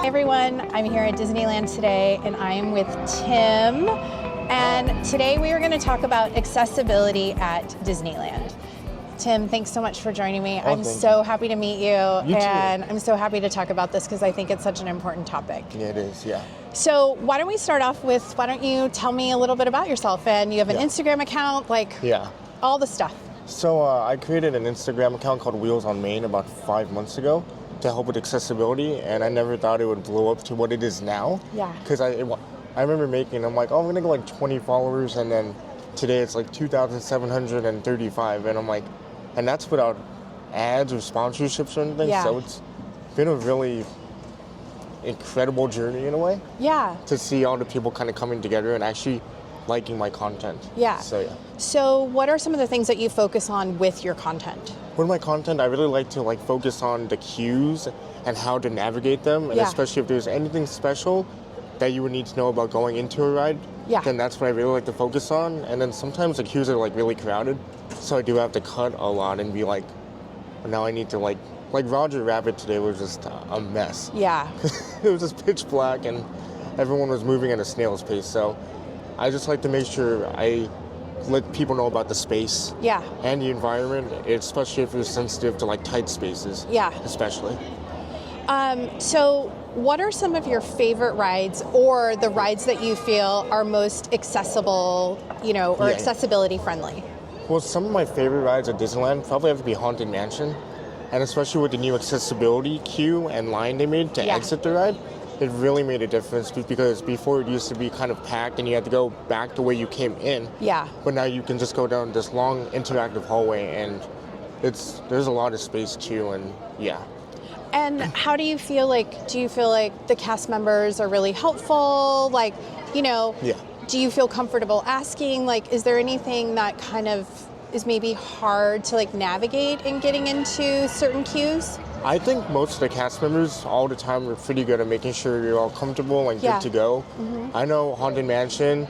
everyone, I'm here at Disneyland today and I am with Tim, and today we are going to talk about accessibility at Disneyland. Tim, thanks so much for joining me. I'm so happy to meet you, and I'm so happy to talk about this because I think it's such an important topic. Yeah, it is, yeah. So why don't we start off with, why don't you tell me a little bit about yourself? And you have an Instagram account, like all the stuff. So I created an Instagram account called Wheels on Main about 5 months ago to help with accessibility, and I never thought it would blow up to what it is now. Yeah. Because I remember making, I'm like, oh, I'm gonna go like 20 followers, and then today it's like 2,735, and I'm like, and that's without ads or sponsorships or anything. Yeah. So it's been a really incredible journey in a way. Yeah. To see all the people kind of coming together and actually liking my content. Yeah. So yeah. So what are some of the things that you focus on with your content? With my content, I really like to focus on the cues and how to navigate them, and especially if there's anything special that you would need to know about going into a ride, then that's what I really like to focus on. And then sometimes the queues are really crowded, so I do have to cut a lot and be like, now I need to like Roger Rabbit today was just a mess. Yeah. It was just pitch black and everyone was moving at a snail's pace. So I just like to make sure I let people know about the space and the environment, especially if you're sensitive to tight spaces. Yeah. Especially. So what are some of your favorite rides, or the rides that you feel are most accessible, or accessibility friendly? Well, some of my favorite rides at Disneyland probably have to be Haunted Mansion, and especially with the new accessibility queue and line they made to exit the ride, it really made a difference, because before it used to be kind of packed and you had to go back the way you came in. Yeah. But now you can just go down this long interactive hallway, and there's a lot of space too, and yeah. And how do you feel do you feel like the cast members are really helpful? Do you feel comfortable asking? Is there anything that kind of is maybe hard to navigate in getting into certain queues? I think most of the cast members all the time are pretty good at making sure you're all comfortable and good to go. Mm-hmm. I know Haunted Mansion,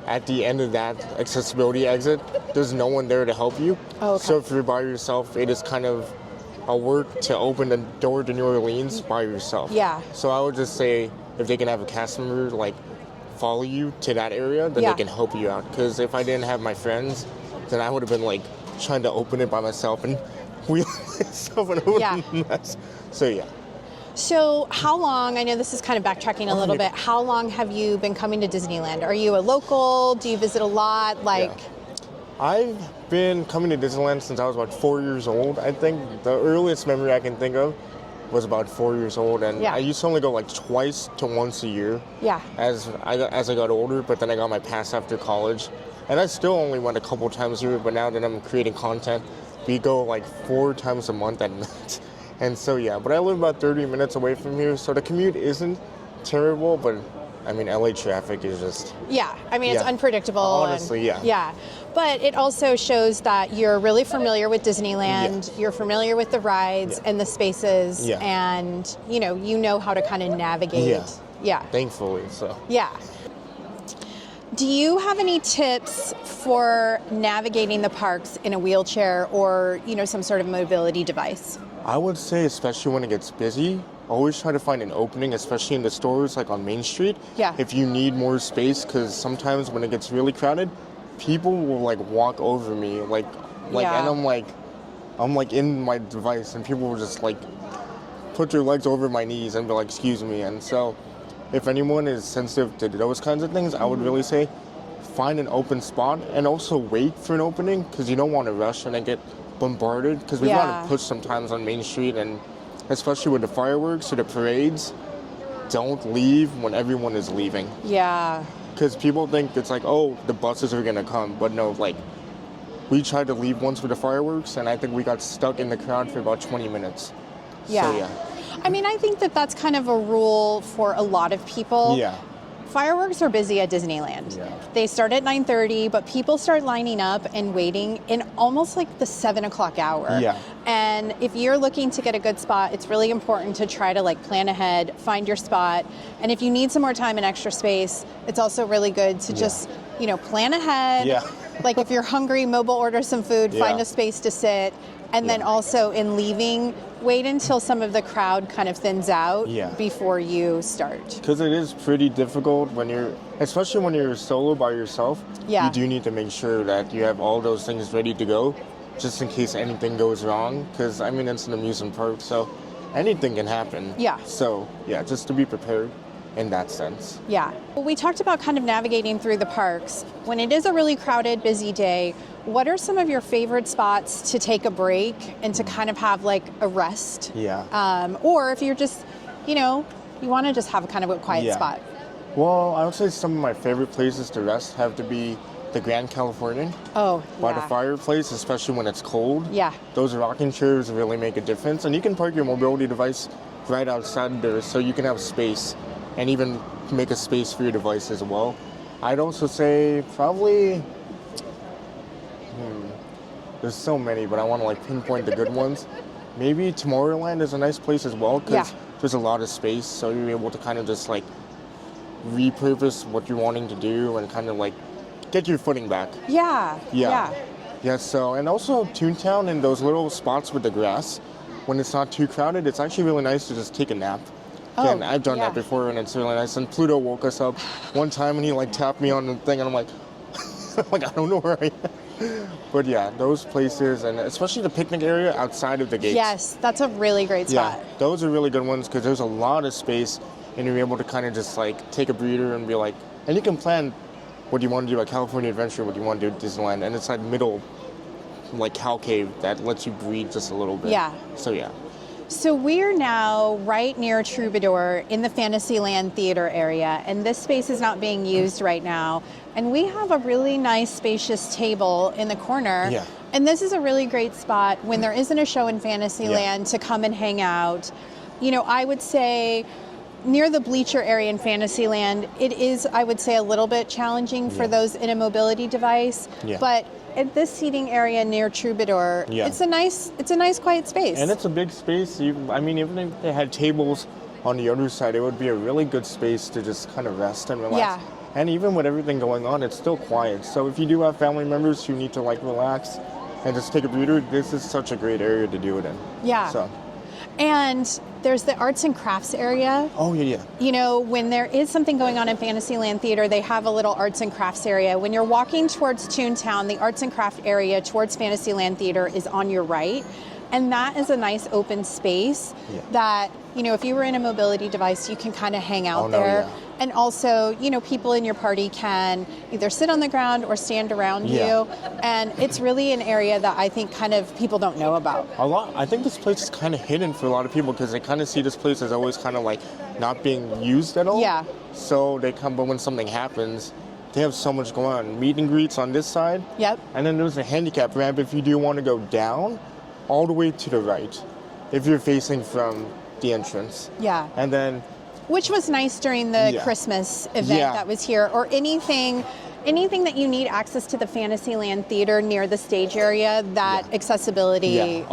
at the end of that accessibility exit, there's no one there to help you. Oh, okay. So if you're by yourself, it is kind of a work to open the door to New Orleans by yourself. Yeah. So I would just say, if they can have a cast member follow you to that area, then they can help you out. Because if I didn't have my friends, then I would have been trying to open it by myself and wheel myself and open a mess. So yeah. So how long, I know this is kind of backtracking a little bit, how long have you been coming to Disneyland? Are you a local? Do you visit a lot? I've been coming to Disneyland since I was about 4 years old. I think the earliest memory I can think of was about 4 years old, and I used to only go twice to once a year. Yeah. As I got older, but then I got my pass after college, and I still only went a couple times a year. But now that I'm creating content, we go 4 times a month at night. And so yeah, but I live about 30 minutes away from here, so the commute isn't terrible, but I mean, LA traffic is just... Yeah, I mean, it's unpredictable. Honestly, Yeah, but it also shows that you're really familiar with Disneyland, you're familiar with the rides and the spaces, and, you know how to kind of navigate. Yeah. Thankfully, so. Yeah. Do you have any tips for navigating the parks in a wheelchair or, some sort of mobility device? I would say, especially when it gets busy, always try to find an opening, especially in the stores on Main Street. Yeah. If you need more space, because sometimes when it gets really crowded, people will walk over me, and I'm in my device, and people will just put their legs over my knees and be like, excuse me. And so, if anyone is sensitive to those kinds of things, I would really say find an open spot and also wait for an opening, because you don't want to rush and then get bombarded, because we want to push sometimes on Main Street, and especially with the fireworks or the parades, don't leave when everyone is leaving. Yeah. Because people think it's oh, the buses are going to come. But no, we tried to leave once with the fireworks, and I think we got stuck in the crowd for about 20 minutes. Yeah. So, yeah. I mean, I think that's kind of a rule for a lot of people. Yeah. Fireworks are busy at Disneyland. Yeah. They start at 9:30, but people start lining up and waiting in almost the 7 o'clock hour. Yeah. And if you're looking to get a good spot, it's really important to try to plan ahead, find your spot. And if you need some more time and extra space, it's also really good to just, plan ahead. Yeah. If you're hungry, mobile order some food, find a space to sit. And then also in leaving, wait until some of the crowd kind of thins out before you start. Because it is pretty difficult especially when you're solo by yourself. You do need to make sure that you have all those things ready to go, just in case anything goes wrong. Because, I mean, it's an amusement park, so anything can happen. So, just to be prepared in that sense. Well, we talked about kind of navigating through the parks. When it is a really crowded, busy day, what are some of your favorite spots to take a break and to kind of have like a rest? Or if you're just, you want to just have a kind of a quiet spot. Well, I would say some of my favorite places to rest have to be the Grand Californian. By the fireplace, especially when it's cold. Those rocking chairs really make a difference. And you can park your mobility device right outside there so you can have space and even make a space for your device as well. I'd also say probably, there's so many, but I want to like pinpoint the good ones. Maybe Tomorrowland is a nice place as well because there's a lot of space, so you're able to kind of just like repurpose what you're wanting to do and kind of like get your footing back. So, and also Toontown and those little spots with the grass, when it's not too crowded, it's actually really nice to just take a nap. And I've done that before, and it's really nice. And Pluto woke us up one time, and he like tapped me on the thing, and I'm like, I don't know where I am. But yeah, those places, and especially the picnic area outside of the gates. Yes, that's a really great spot. Those are really good ones because there's a lot of space, and you're able to kind of just like take a breather and be like, and you can plan what you want to do at California Adventure, what you want to do at Disneyland, and it's that middle, like cow cave that lets you breathe just a little bit. So we're now right near Troubadour in the Fantasyland Theater area, and this space is not being used right now. And we have a really nice spacious table in the corner. And this is a really great spot when there isn't a show in Fantasyland to come and hang out. I would say near the bleacher area in Fantasyland, it is, I would say, a little bit challenging for those in a mobility device. But at this seating area near Troubadour, it's a nice quiet space. And it's a big space. Even if they had tables on the other side, it would be a really good space to just kind of rest and relax. And even with everything going on, it's still quiet. So if you do have family members who need to like relax and just take a breather, this is such a great area to do it in. And there's the arts and crafts area. When there is something going on in Fantasyland Theater, they have a little arts and crafts area. When you're walking towards Toontown, the arts and craft area towards Fantasyland Theater is on your right. And that is a nice open space that, if you were in a mobility device, you can kind of hang out there. And also, people in your party can either sit on the ground or stand around you. And it's really an area that I think kind of people don't know about. I think this place is kind of hidden for a lot of people because they kind of see this place as always kind of like not being used at all. So they come, but when something happens, they have so much going on. Meet and greets on this side. And then there's a handicap ramp if you do want to go down all the way to the right if you're facing from the entrance. And then which was nice during the Christmas event that was here, or anything that you need access to the Fantasyland Theater near the stage area, that accessibility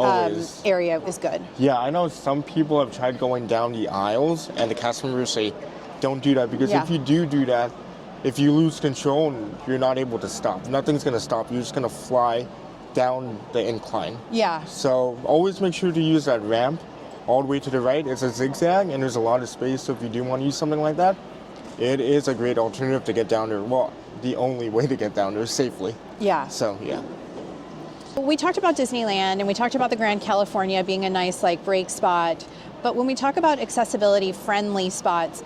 area is good. I know some people have tried going down the aisles, and the cast members say, don't do that, because if you do that, if you lose control, you're not able to stop. Nothing's going to stop. You're just going to fly down the incline. So always make sure to use that ramp all the way to the right. It's a zigzag and there's a lot of space, so if you do want to use something like that, it is a great alternative to get down there. Well, the only way to get down there safely. So we talked about Disneyland and we talked about the Grand California being a nice like break spot, but when we talk about accessibility friendly spots,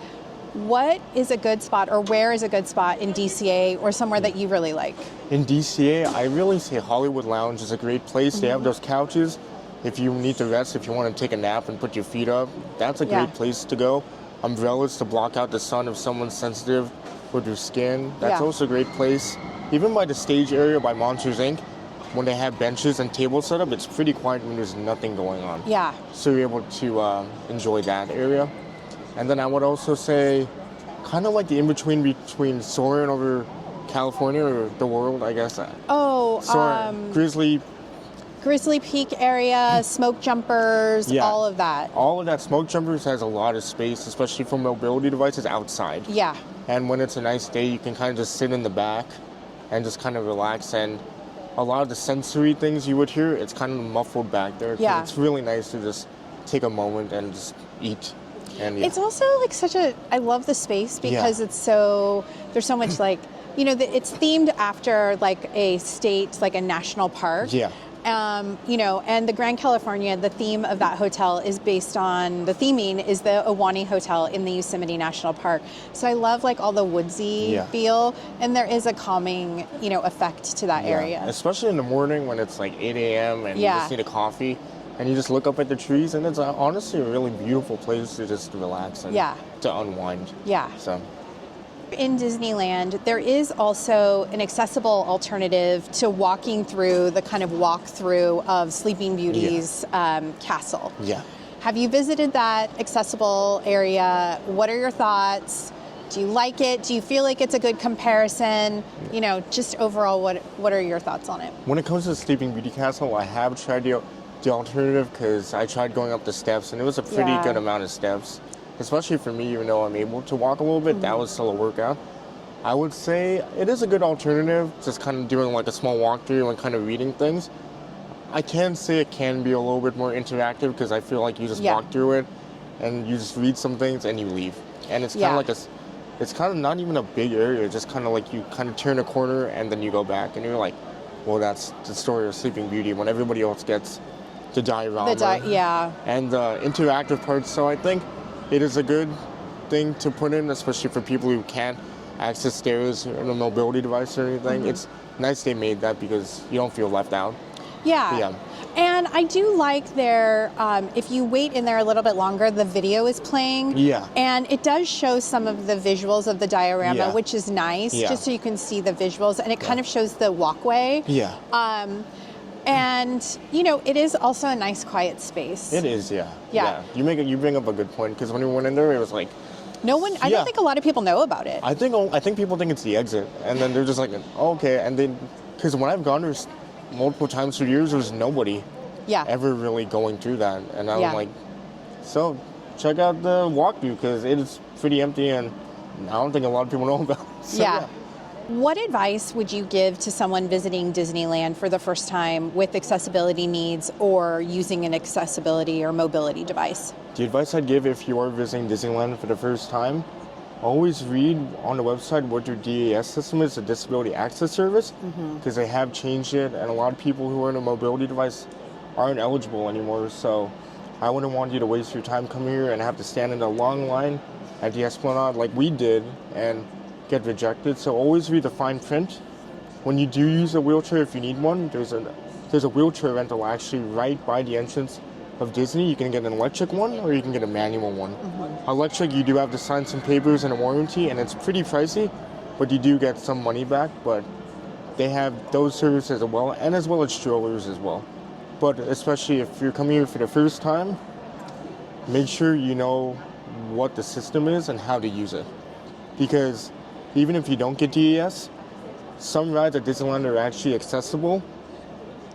what is a good spot, or where is a good spot in DCA or somewhere that you really like? In DCA, I really say Hollywood Lounge is a great place. They have those couches. If you need to rest, if you want to take a nap and put your feet up, that's a great place to go. Umbrellas to block out the sun if someone's sensitive with their skin. That's also a great place. Even by the stage area by Monsters, Inc., when they have benches and tables set up, it's pretty quiet when there's nothing going on. So you're able to enjoy that area. And then I would also say kind of like the in-between between Soarin' over California or the world, I guess. Grizzly Peak area, smoke jumpers, all of that. All of that. Smoke jumpers has a lot of space, especially for mobility devices outside. And when it's a nice day, you can kind of just sit in the back and just kind of relax. And a lot of the sensory things you would hear, it's kind of muffled back there. Yeah. It's really nice to just take a moment and just eat. And It's also like I love the space because it's there's so much like, it's themed after like a state, like a national park. Yeah. And the Grand California, the theme of that hotel is based on, the theming is the Ahwahnee Hotel in the Yosemite National Park. So I love like all the woodsy feel, and there is a calming, effect to that area. Especially in the morning when it's like 8 a.m. and you just need a coffee and you just look up at the trees, and it's honestly a really beautiful place to just relax and to unwind. Yeah. So. In Disneyland, there is also an accessible alternative to walking through the kind of walkthrough of Sleeping Beauty's castle. Yeah. Have you visited that accessible area? What are your thoughts? Do you like it? Do you feel like it's a good comparison? Just overall, what are your thoughts on it? When it comes to Sleeping Beauty Castle, I have tried the alternative because I tried going up the steps, and it was a pretty good amount of steps. Especially for me, even though I'm able to walk a little bit, that was still a workout. I would say it is a good alternative, just kind of doing like a small walkthrough and kind of reading things. I can say it can be a little bit more interactive because I feel like you just walk through it and you just read some things and you leave. And it's kind of like it's kind of not even a big area, just kind of like you kind of turn a corner and then you go back and you're like, well, that's the story of Sleeping Beauty when everybody else gets to diorama. And the interactive parts, so I think it is a good thing to put in, especially for people who can't access stairs or a mobility device or anything. It's nice they made that because you don't feel left out. Yeah. And I do like if you wait in there a little bit longer, the video is playing. Yeah. And it does show some of the visuals of the diorama, which is nice, just so you can see the visuals. And it kind of shows the walkway. Yeah. And it is also a nice quiet space. It is, yeah. You bring up a good point because when we went in there, it was like no one. I don't think a lot of people know about it. I think people think it's the exit, and then they're just like, oh, okay. And then because when I've gone there multiple times for years, there's nobody ever really going through that, and I'm like, so check out the walkthrough because it is pretty empty, and I don't think a lot of people know about it. So, What advice would you give to someone visiting Disneyland for the first time with accessibility needs or using an accessibility or mobility device? The advice I'd give if you are visiting Disneyland for the first time, always read on the website what your DAS system is, the Disability Access Service, because they have changed it, and a lot of people who are in a mobility device aren't eligible anymore. So I wouldn't want you to waste your time coming here and have to stand in a long line at the Esplanade like we did and get rejected. So always read the fine print. When you do use a wheelchair, if you need one, there's a wheelchair rental actually right by the entrance of Disney. You can get an electric one or you can get a manual one. Electric, you do have to sign some papers and a warranty, and it's pretty pricey, but you do get some money back. But they have those services as well, and as well as strollers as well. But especially if you're coming here for the first time, make sure you know what the system is and how to use it. Because even if you don't get DES, some rides at Disneyland are actually accessible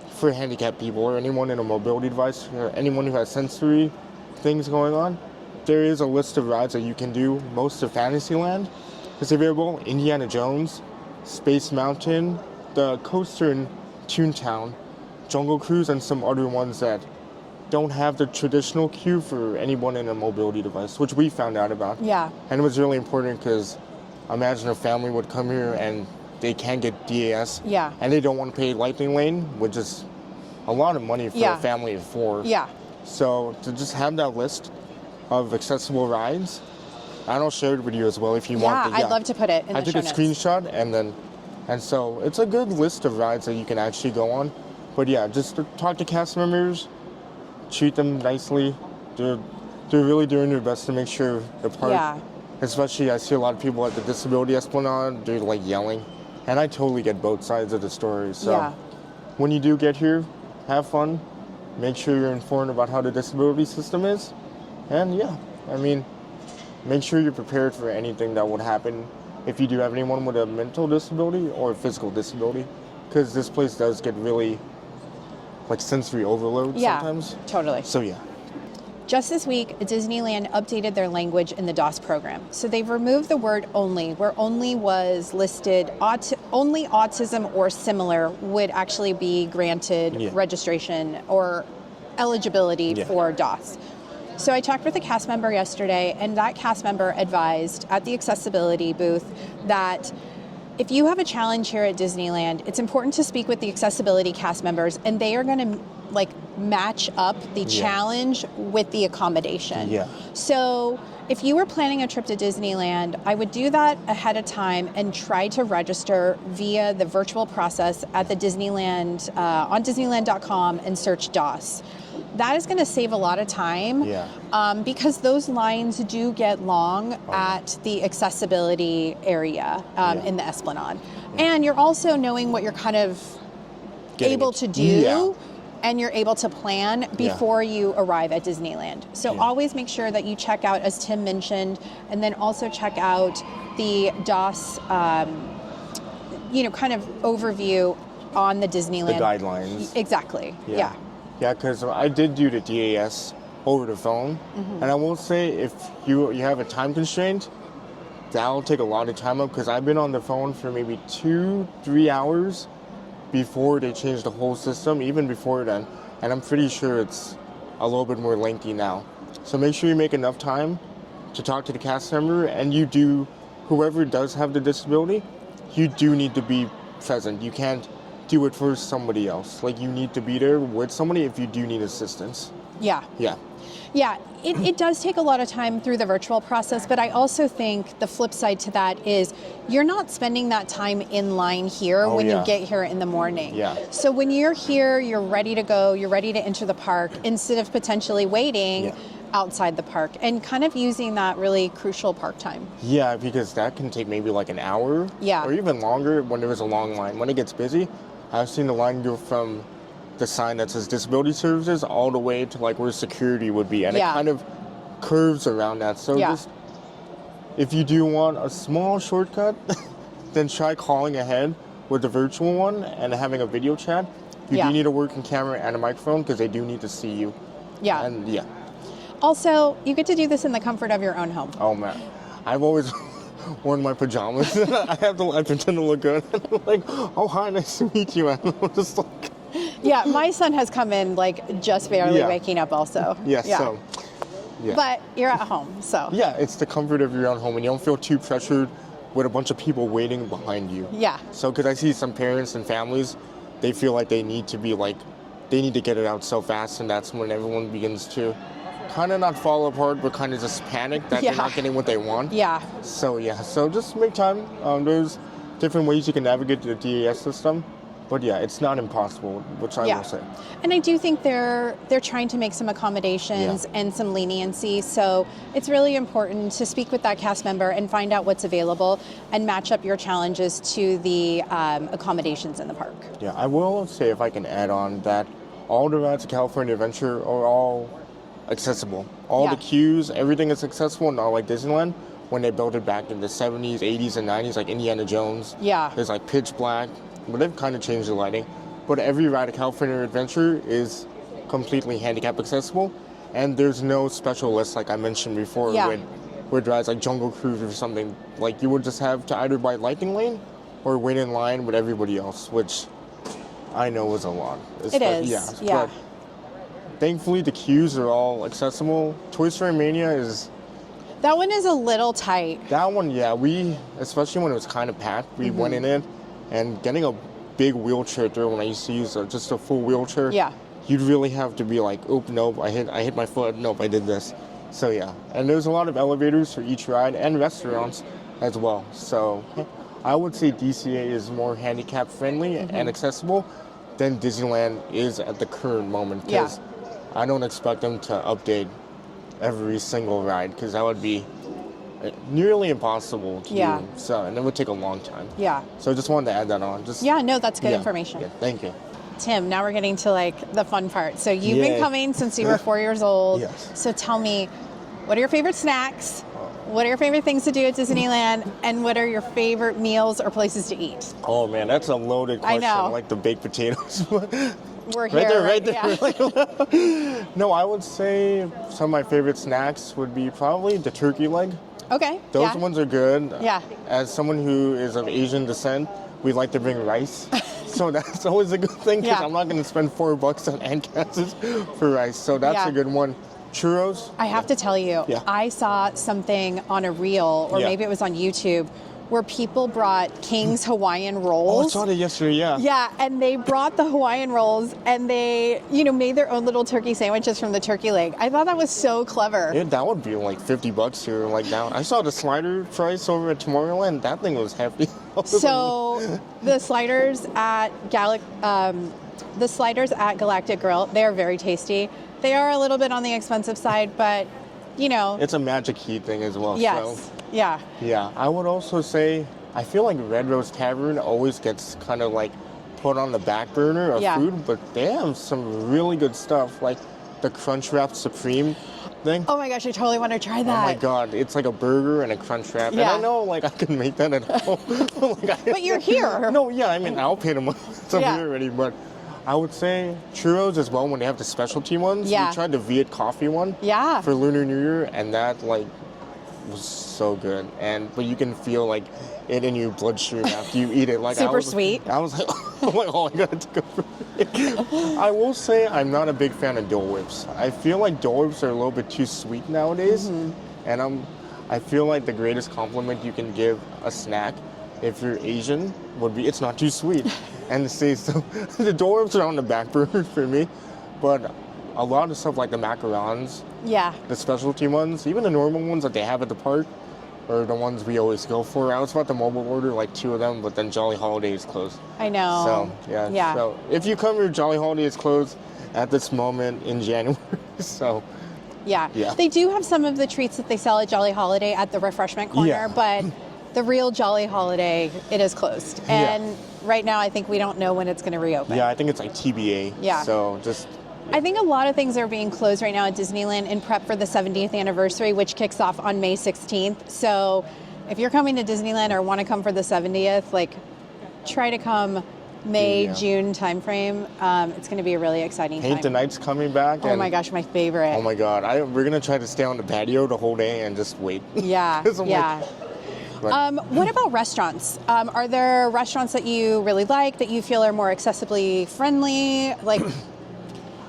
for handicapped people or anyone in a mobility device or anyone who has sensory things going on. There is a list of rides that you can do. Most of Fantasyland is available. Indiana Jones, Space Mountain, the coaster in Toontown, Jungle Cruise, and some other ones that don't have the traditional queue for anyone in a mobility device, which we found out about. Yeah. And it was really important because imagine a family would come here and they can't get DAS. Yeah. And they don't want to pay Lightning Lane, which is a lot of money for a family of four. Yeah. So to just have that list of accessible rides, and I'll share it with you as well if you want. I'd love to put it in the show notes. I took a screenshot and so it's a good list of rides that you can actually go on. But yeah, just talk to cast members, treat them nicely. They're really doing their best to make sure the park, especially I see a lot of people at the Disability Esplanade, they're like yelling. And I totally get both sides of the story. So when you do get here, have fun. Make sure you're informed about how the disability system is. And make sure you're prepared for anything that would happen if you do have anyone with a mental disability or a physical disability. Because this place does get really like sensory overload sometimes. Totally. So Just this week, Disneyland updated their language in the DOS program. So they've removed the word only, where only was listed, only autism or similar would actually be granted registration or eligibility for DOS. So I talked with a cast member yesterday, and that cast member advised at the accessibility booth that if you have a challenge here at Disneyland, it's important to speak with the accessibility cast members, and they are going to match up the challenge with the accommodation. So if you were planning a trip to Disneyland, I would do that ahead of time and try to register via the virtual process at the Disneyland, on Disneyland.com, and search DOS. That is going to save a lot of time because those lines do get long at the accessibility area in the Esplanade. And you're also knowing what you're kind of able to do and you're able to plan before you arrive at Disneyland. So always make sure that you check out, as Tim mentioned, and then also check out the DOS, kind of overview on the Disneyland. The guidelines. Exactly, Yeah, because I did do the DAS over the phone, and I will say if you have a time constraint, that'll take a lot of time up, because I've been on the phone for maybe 2-3 hours before they changed the whole system, even before then, and I'm pretty sure it's a little bit more lengthy now. So make sure you make enough time to talk to the cast member, and whoever does have the disability, you do need to be present. You can't do it for somebody else. You need to be there with somebody if you do need assistance. Yeah, it does take a lot of time through the virtual process, but I also think the flip side to that is you're not spending that time in line here when you get here in the morning. So when you're here, you're ready to go, you're ready to enter the park, instead of potentially waiting outside the park and kind of using that really crucial park time. Yeah, because that can take maybe an hour or even longer when there is a long line. When it gets busy, I've seen the line go from the sign that says disability services all the way to where security would be, and it kind of curves around that. So just, if you do want a small shortcut, then try calling ahead with the virtual one and having a video chat. You do need a working camera and a microphone, because they do need to see you. And also, you get to do this in the comfort of your own home. Oh man, I've always worn my pajamas. I pretend to look good. Oh hi, nice to meet you. And I'm just my son has come in just barely waking up also. But you're at home, so. It's the comfort of your own home, and you don't feel too pressured with a bunch of people waiting behind you. So, because I see some parents and families, they feel like they need to they need to get it out so fast, and that's when everyone begins to kind of not fall apart, but kind of just panic that they're not getting what they want. So just make time. There's different ways you can navigate the DAS system. But it's not impossible, which I will say. And I do think they're trying to make some accommodations and some leniency. So it's really important to speak with that cast member and find out what's available and match up your challenges to the accommodations in the park. I will say, if I can add on, that all the rides at California Adventure are all accessible. All the queues, everything is accessible, not like Disneyland when they built it back in the 70s, 80s, and 90s, like Indiana Jones. There's pitch black. But they've kind of changed the lighting. But every ride at California Adventure is completely handicap accessible, and there's no special list like I mentioned before with rides like Jungle Cruise or something. You would just have to either buy Lightning Lane or wait in line with everybody else, which I know is a lot. It is. But thankfully the queues are all accessible. Toy Story Mania is... That one is a little tight. That one, we, especially when it was kind of packed, we went in it. And getting a big wheelchair through, when I used to use just a full wheelchair, you'd really have to be oop, nope, I hit my foot, nope, I did this. So and there's a lot of elevators for each ride and restaurants as well. So I would say DCA is more handicap friendly and accessible than Disneyland is at the current moment. Because I don't expect them to update every single ride, because that would be nearly impossible to do. So, and it would take a long time. So I just wanted to add that on. No, that's good information. Thank you. Tim, now we're getting to the fun part. So you've been coming since you were 4 years old. So tell me, what are your favorite snacks? What are your favorite things to do at Disneyland? And what are your favorite meals or places to eat? Oh man, that's a loaded question. I know. Like the baked potatoes. we're here. Right there. Yeah. No, I would say some of my favorite snacks would be probably the turkey leg. Okay. Those ones are good. Yeah. As someone who is of Asian descent, we like to bring rice. So that's always a good thing because I'm not going to spend $4 on handcasses for rice. So that's a good one. Churros. I have to tell you, I saw something on a reel, or maybe it was on YouTube, where people brought King's Hawaiian rolls. Oh, I saw that yesterday, Yeah, and they brought the Hawaiian rolls, and they, made their own little turkey sandwiches from the turkey leg. I thought that was so clever. Yeah, that would be like $50 here, like down. I saw the slider price over at Tomorrowland. That thing was hefty. So the sliders at Galactic Grill, they are very tasty. They are a little bit on the expensive side, but it's a Magic Key thing as well. Yes. So. Yeah. Yeah. I would also say I feel like Red Rose Tavern always gets kind of like put on the back burner of food, but they have some really good stuff, like the Crunch Wrap Supreme thing. Oh my gosh, I totally want to try that. Oh my god, it's like a burger and a Crunch Wrap. Yeah. And I know like I can make that at home. But you're here. No, yeah, I mean I'll pay the money. It's up here already, but I would say churros as well when they have the specialty ones. Yeah. We tried the Viet coffee one for Lunar New Year, and that like was so good. But you can feel like it in your bloodstream after you eat it. Like super sweet. I was like, oh, I gotta take a break. I will say I'm not a big fan of Dole Whips. I feel like Dole Whips are a little bit too sweet nowadays, and I feel like the greatest compliment you can give a snack if you're Asian would be it's not too sweet. And the Dole Whips are on the back burner for me, but a lot of stuff like the macarons, the specialty ones, even the normal ones that they have at the park, are the ones we always go for. I was about to mobile order like 2 of them, but then Jolly Holiday is closed. I know. So So if you come here, Jolly Holiday is closed at this moment in January. So. Yeah. They do have some of the treats that they sell at Jolly Holiday at the refreshment corner, but the real Jolly Holiday, it is closed. And right now, I think we don't know when it's going to reopen. Yeah, I think it's like TBA. Yeah. So just. I think a lot of things are being closed right now at Disneyland in prep for the 70th anniversary, which kicks off on May 16th. So if you're coming to Disneyland or want to come for the 70th, like try to come May, June timeframe. It's going to be a really exciting time. Paint the Night's coming back. Oh my gosh, my favorite. Oh my God. We're going to try to stay on the patio the whole day and just wait. Yeah, what about restaurants? Are there restaurants that you really like, that you feel are more accessibly friendly? Like,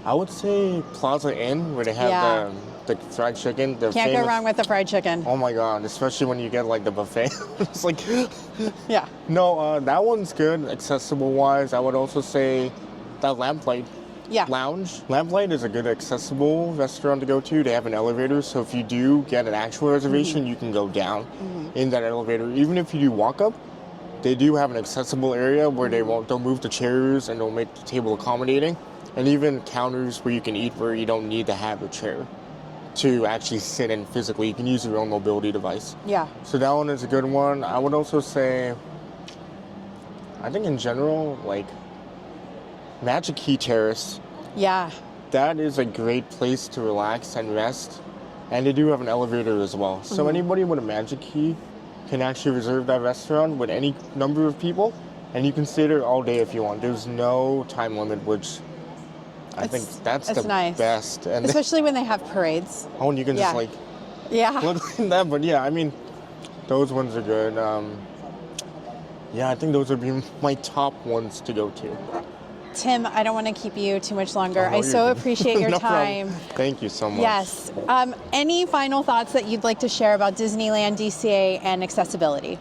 I would say Plaza Inn, where they have the fried chicken. Can't go wrong with the fried chicken. Oh my God, especially when you get like the buffet. It's like, No, that one's good, accessible wise. I would also say that Lamplight Lounge. Lamplight is a good accessible restaurant to go to. They have an elevator, so if you do get an actual reservation, you can go down in that elevator. Even if you do walk up, they do have an accessible area where they'll move the chairs and they'll make the table accommodating. And even counters where you can eat where you don't need to have a chair to actually sit in physically. You can use your own mobility device. Yeah. So that one is a good one. I would also say, I think in general, like Magic Key Terrace. Yeah. That is a great place to relax and rest. And they do have an elevator as well. So anybody with a Magic Key can actually reserve that restaurant with any number of people. And you can stay there all day if you want. There's no time limit, which I think that's the best. And especially when they have parades. Oh, and you can just like look at that. But yeah, I mean, those ones are good. I think those would be my top ones to go to. Tim, I don't want to keep you too much longer. I so appreciate your time. Thank you so much. Yes. Any final thoughts that you'd like to share about Disneyland, DCA, and accessibility?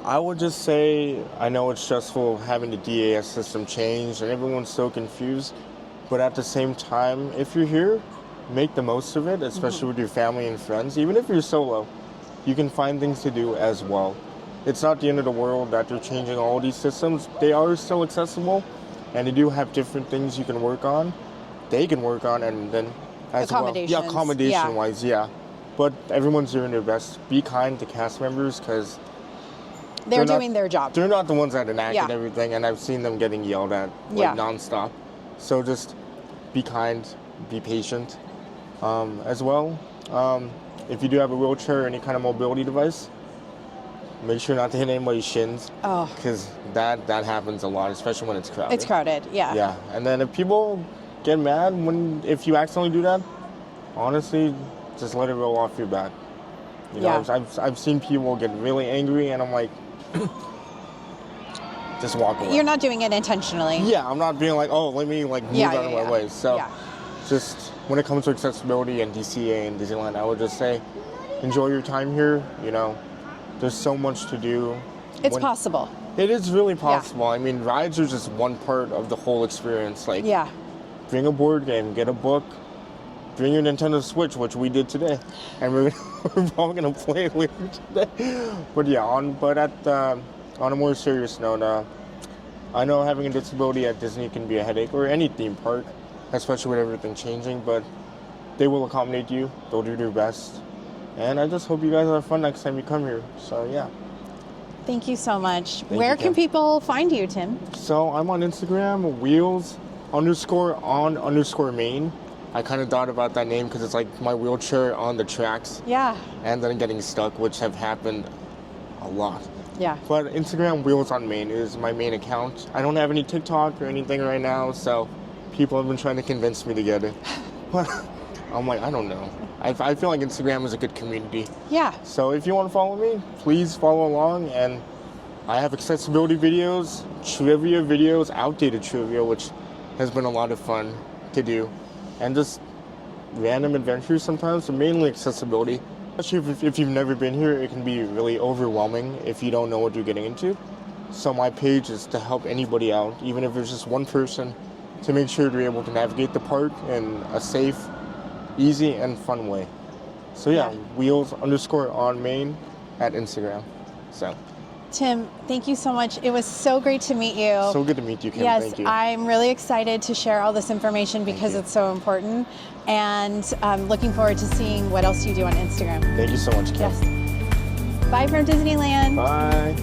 I would just say, I know it's stressful having the DAS system change and everyone's so confused. But at the same time, if you're here, make the most of it, especially with your family and friends. Even if you're solo, you can find things to do as well. It's not the end of the world that they're changing all these systems. They are still accessible, and they do have different things you can work on. They can work on, and then as well. Yeah, accommodation-wise, But everyone's doing their best. Be kind to cast members, because they're doing their job. They're not the ones that enact and everything, and I've seen them getting yelled at nonstop. So just be kind, be patient. As well, if you do have a wheelchair or any kind of mobility device, make sure not to hit anybody's shins. Oh. Because that happens a lot, especially when it's crowded. It's crowded, yeah. Yeah, and then if people get mad if you accidentally do that, honestly, just let it roll off your back. You know, I've seen people get really angry, and I'm like, just walk away. You're not doing it intentionally. Yeah, I'm not being like, oh, let me like move out of my way. So, just when it comes to accessibility and DCA and Disneyland, I would just say, enjoy your time here. You know, there's so much to do. It's possible. It is really possible. I mean, rides are just one part of the whole experience. Like, bring a board game, get a book, bring your Nintendo Switch, which we did today, and we're all gonna play later today. But yeah, on a more serious note, I know having a disability at Disney can be a headache, or any theme park, especially with everything changing. But they will accommodate you. They'll do their best, and I just hope you guys have fun next time you come here. So yeah. Thank you so much. Where can people find you, Tim? So I'm on Instagram, wheels_on_Maine. I kind of thought about that name because it's like my wheelchair on the tracks. Yeah. And then getting stuck, which have happened a lot. Yeah. But Instagram Wheels on Maine is my main account. I don't have any TikTok or anything right now, so people have been trying to convince me to get it. But I'm like, I don't know. I feel like Instagram is a good community. Yeah. So if you want to follow me, please follow along. And I have accessibility videos, trivia videos, outdated trivia, which has been a lot of fun to do. And just random adventures sometimes, but mainly accessibility. Especially if you've never been here, it can be really overwhelming if you don't know what you're getting into. So my page is to help anybody out, even if it's just one person, to make sure they're able to navigate the park in a safe, easy, and fun way. So yeah, Wheels_on_Maine at Instagram. So. Tim, thank you so much. It was so great to meet you. So good to meet you, Kim. Yes, Thank you. I'm really excited to share all this information because it's so important. And I'm looking forward to seeing what else you do on Instagram. Thank you so much, Kim. Yes. Bye from Disneyland. Bye.